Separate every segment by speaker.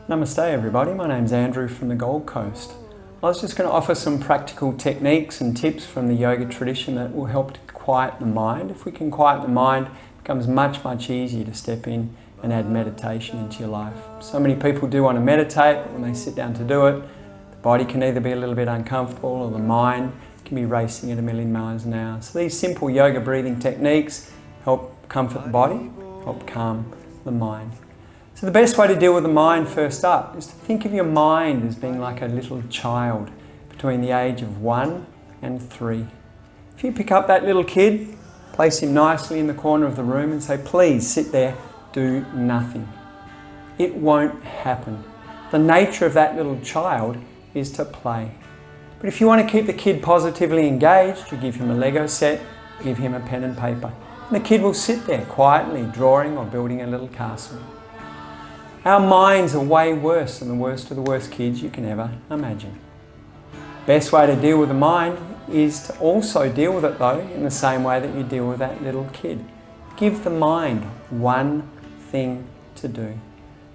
Speaker 1: Namaste everybody, my name's Andrew from the Gold Coast. I was just going to offer some practical techniques and tips from the yoga tradition that will help to quiet the mind. If we can quiet the mind, it becomes much easier to step in and add meditation into your life. So many people do want to meditate, but when they sit down to do it, the body can either be a little bit uncomfortable or the mind can be racing at a million miles an hour. So these simple yoga breathing techniques help comfort the body, help calm the mind. So the best way to deal with the mind first up is to think of your mind as being like a little child between the age of 1 and 3. If you pick up that little kid, place him nicely in the corner of the room and say, please sit there, do nothing. It won't happen. The nature of that little child is to play. But if you want to keep the kid positively engaged, you give him a Lego set, give him a pen and paper. And the kid will sit there quietly drawing or building a little castle. Our minds are way worse than the worst of the worst kids you can ever imagine. Best way to deal with the mind is to also deal with it though in the same way that you deal with that little kid. Give the mind one thing to do.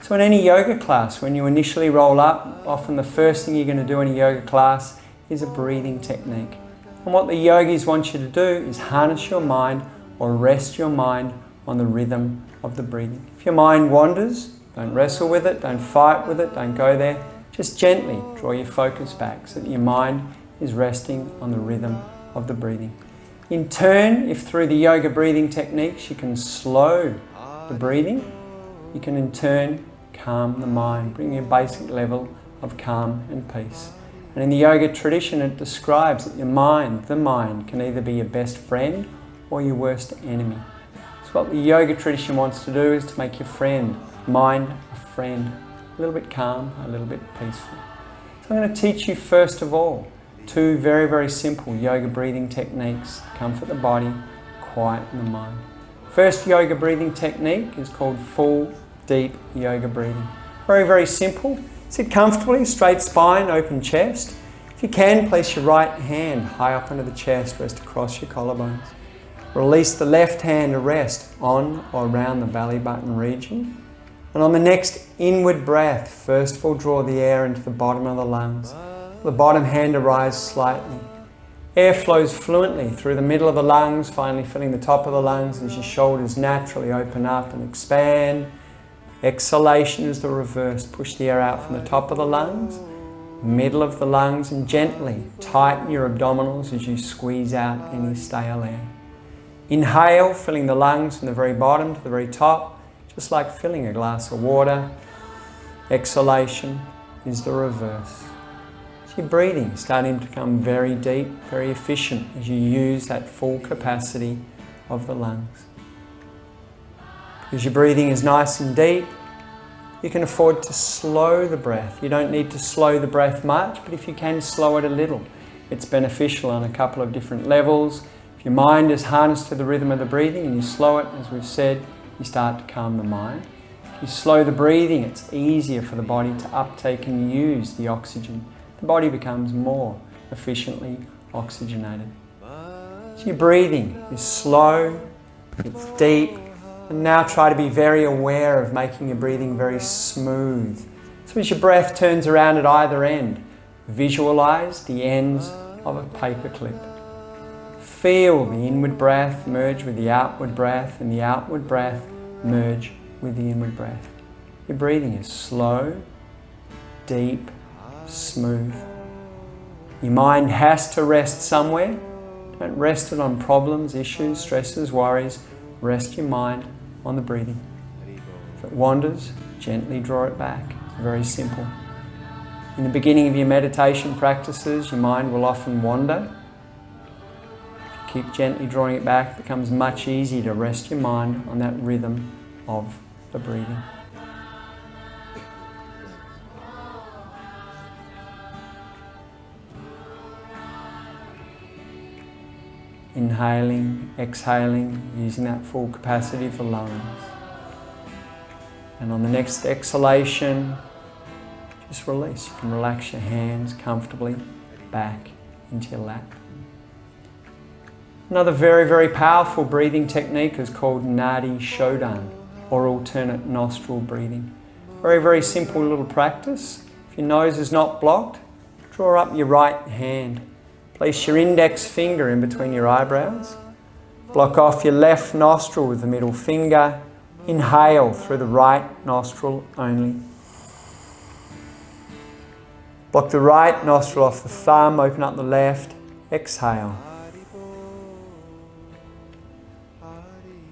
Speaker 1: So in any yoga class, when you initially roll up, often the first thing you're going to do in a yoga class is a breathing technique. And what the yogis want you to do is harness your mind or rest your mind on the rhythm of the breathing. If your mind wanders, don't wrestle with it, don't fight with it, don't go there. Just gently draw your focus back so that your mind is resting on the rhythm of the breathing. In turn, if through the yoga breathing techniques you can slow the breathing, you can in turn calm the mind, bring a basic level of calm and peace. And in the yoga tradition it describes that your mind, the mind, can either be your best friend or your worst enemy. So what the yoga tradition wants to do is to make your mind a friend, a little bit calm, a little bit peaceful. So I'm going to teach you first of all two very simple yoga breathing techniques to comfort the body, quieten the mind. First yoga breathing technique is called full deep yoga breathing. Very simple. Sit comfortably, straight spine, open chest. If you can, place your right hand high up under the chest, rest across your collarbones. Release the left hand to rest on or around the belly button region. And on the next inward breath, first we'll draw the air into the bottom of the lungs. The bottom hand to rise slightly. Air flows fluently through the middle of the lungs, finally filling the top of the lungs as your shoulders naturally open up and expand. Exhalation is the reverse. Push the air out from the top of the lungs, middle of the lungs, and gently tighten your abdominals as you squeeze out any stale air. Inhale, filling the lungs from the very bottom to the very top, just like filling a glass of water. Exhalation is the reverse. So your breathing is starting to become very deep, very efficient as you use that full capacity of the lungs. Because your breathing is nice and deep, you can afford to slow the breath. You don't need to slow the breath much, but if you can slow it a little, it's beneficial on a couple of different levels. If your mind is harnessed to the rhythm of the breathing and you slow it, as we've said, you start to calm the mind. If you slow the breathing, it's easier for the body to uptake and use the oxygen. The body becomes more efficiently oxygenated. So your breathing is slow, it's deep, and now try to be very aware of making your breathing very smooth. So as your breath turns around at either end, visualize the ends of a paper clip. Feel the inward breath merge with the outward breath and the outward breath merge with the inward breath. Your breathing is slow, deep, smooth. Your mind has to rest somewhere. Don't rest it on problems, issues, stresses, worries. Rest your mind on the breathing. If it wanders, gently draw it back. It's very simple. In the beginning of your meditation practices, your mind will often wander. Keep gently drawing it back. It becomes much easier to rest your mind on that rhythm of the breathing. Inhaling, exhaling, using that full capacity of the lungs. And on the next exhalation, just release. You can relax your hands comfortably back into your lap. Another very powerful breathing technique is called Nadi Shodhan, or alternate nostril breathing. Very, very simple little practice. If your nose is not blocked, draw up your right hand. Place your index finger in between your eyebrows. Block off your left nostril with the middle finger. Inhale through the right nostril only. Block the right nostril off the thumb, open up the left. Exhale.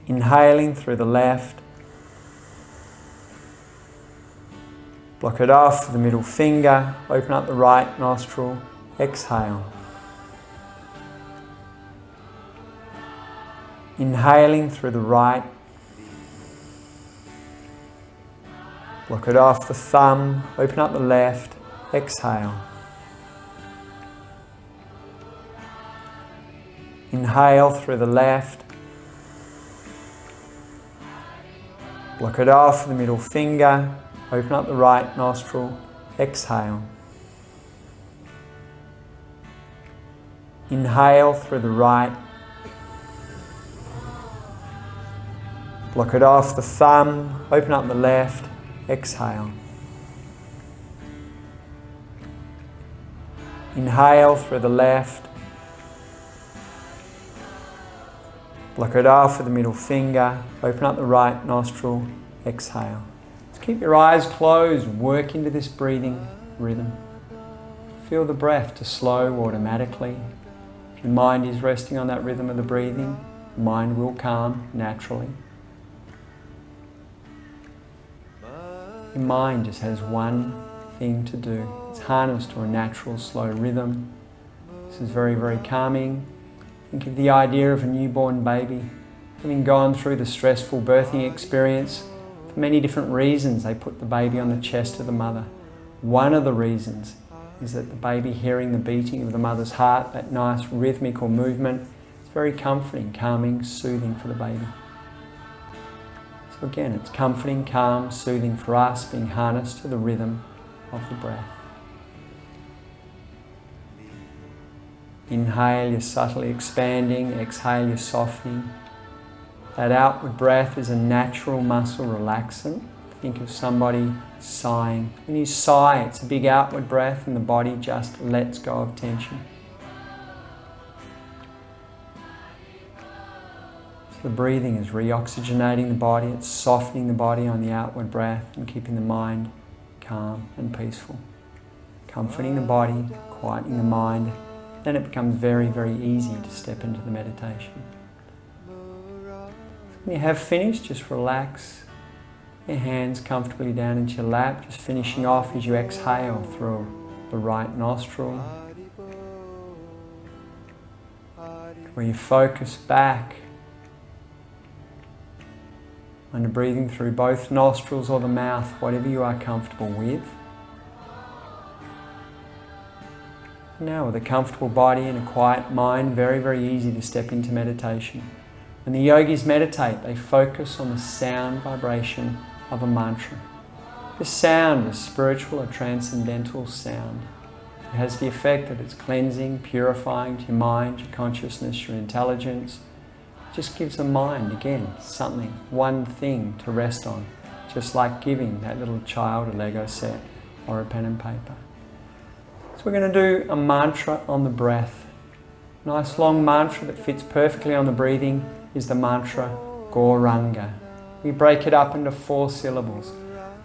Speaker 1: Inhaling through the left. Block it off with the middle finger, open up the right nostril. Exhale. Inhaling through the right. Block it off the thumb, open up the left. Exhale. Inhale through the left. Block it off with the middle finger. Open up the right nostril. Exhale. Inhale through the right. Block it off the thumb. Open up the left. Exhale. Inhale through the left. Block it off with the middle finger. Open up the right nostril. Exhale. Just keep your eyes closed. Work into this breathing rhythm. Feel the breath to slow automatically. If your mind is resting on that rhythm of the breathing, the mind will calm naturally. Your mind just has one thing to do. It's harnessed to a natural slow rhythm. This is very, very calming. Think of the idea of a newborn baby having gone through the stressful birthing experience. For many different reasons, they put the baby on the chest of the mother. One of the reasons is that the baby, hearing the beating of the mother's heart, that nice rhythmical movement, it's very comforting, calming, soothing for the baby. So again, it's comforting, calm, soothing for us, being harnessed to the rhythm of the breath. Inhale, you're subtly expanding. Exhale, you're softening. That outward breath is a natural muscle relaxant. Think of somebody sighing. When you sigh, it's a big outward breath and the body just lets go of tension. So the breathing is reoxygenating the body. It's softening the body on the outward breath and keeping the mind calm and peaceful. Comforting the body, quietening the mind. Then it becomes very, very easy to step into the meditation. When you have finished, just relax your hands comfortably down into your lap, just finishing off as you exhale through the right nostril. Where you focus back on the breathing through both nostrils or the mouth, whatever you are comfortable with. Now, with a comfortable body and a quiet mind, very, very easy to step into meditation. When the yogis meditate, they focus on the sound vibration of a mantra. This sound is spiritual or transcendental sound. It has the effect that it's cleansing, purifying to your mind, your consciousness, your intelligence. It just gives the mind, again, something, one thing to rest on, just like giving that little child a Lego set or a pen and paper. So we're going to do a mantra on the breath. Nice long mantra that fits perfectly on the breathing is the mantra Gauranga. We break it up into 4 syllables.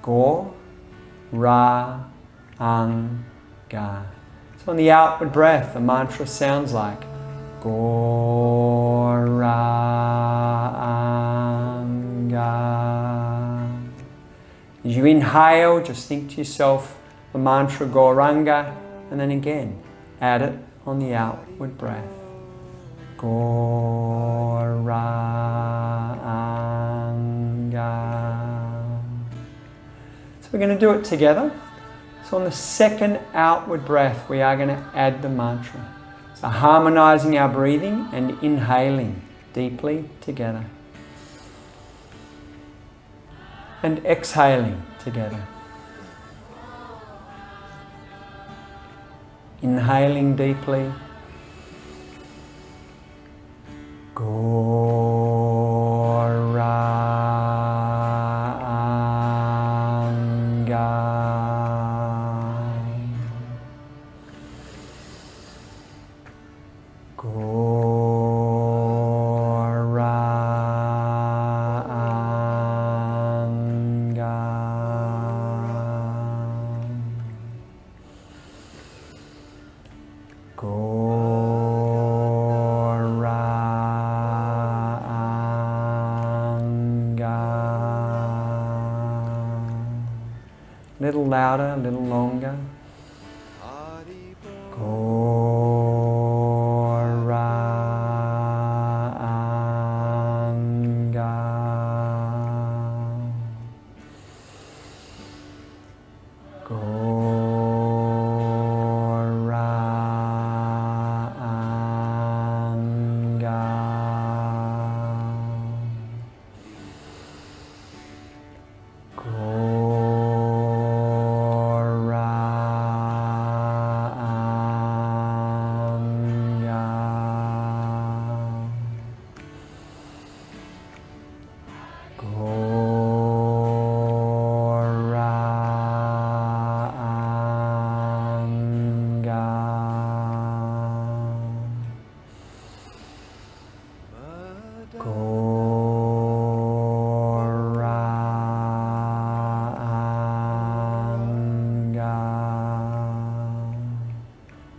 Speaker 1: Gaur, Ra, Ang, Ga. So on the outward breath, the mantra sounds like Gaur, Ra, Ang, Ga. As you inhale, just think to yourself the mantra Gauranga, and then again, add it on the outward breath. Gauranga. So we're going to do it together. So on the second outward breath, we are going to add the mantra. So harmonizing our breathing and inhaling deeply together. And exhaling together. Inhaling deeply. Gauranga. A little louder, a little longer.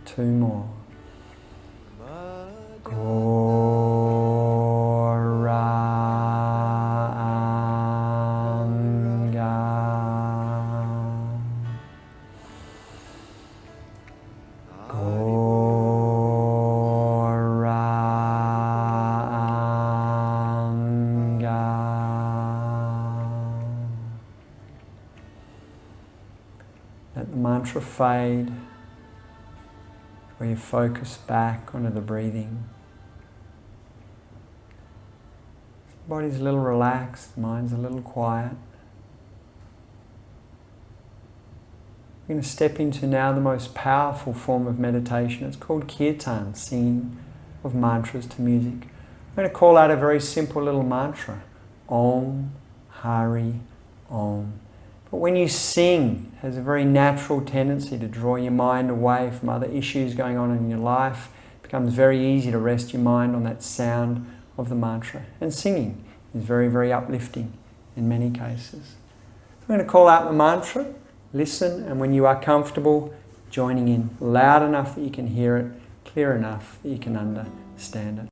Speaker 1: Two more. Let the mantra fade, where you focus back onto the breathing. The body's a little relaxed, the mind's a little quiet. We're going to step into now the most powerful form of meditation. It's called kirtan, singing of mantras to music. I'm going to call out a very simple little mantra. Om, Hari, Om. But when you sing, it has a very natural tendency to draw your mind away from other issues going on in your life. It becomes very easy to rest your mind on that sound of the mantra. And singing is very, very uplifting in many cases. I'm going to call out the mantra, listen, and when you are comfortable, joining in loud enough that you can hear it, clear enough that you can understand it.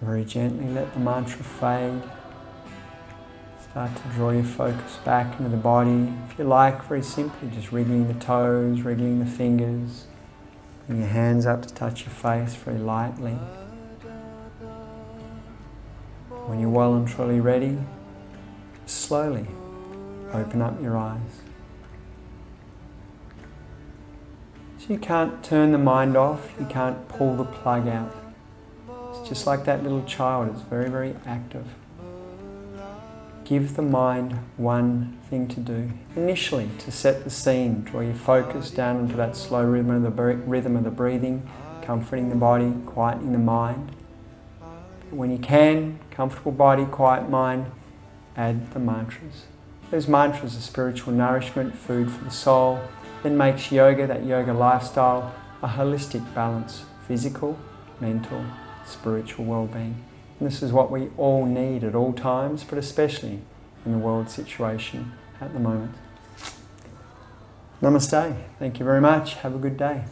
Speaker 1: Very gently let the mantra fade. Start to draw your focus back into the body. If you like, very simply, just wriggling the toes, wriggling the fingers. Bring your hands up to touch your face very lightly. When you're well and truly ready, slowly open up your eyes. So you can't turn the mind off, you can't pull the plug out. It's just like that little child, it's very, very active. Give the mind one thing to do. Initially, to set the scene, draw your focus down into that slow rhythm of the breathing, comforting the body, quietening the mind. When you can, comfortable body, quiet mind, add the mantras. Those mantras are spiritual nourishment, food for the soul, then makes yoga, that yoga lifestyle, a holistic balance, physical, mental, spiritual well-being. And this is what we all need at all times, but especially in the world situation at the moment. Namaste. Thank you very much. Have a good day.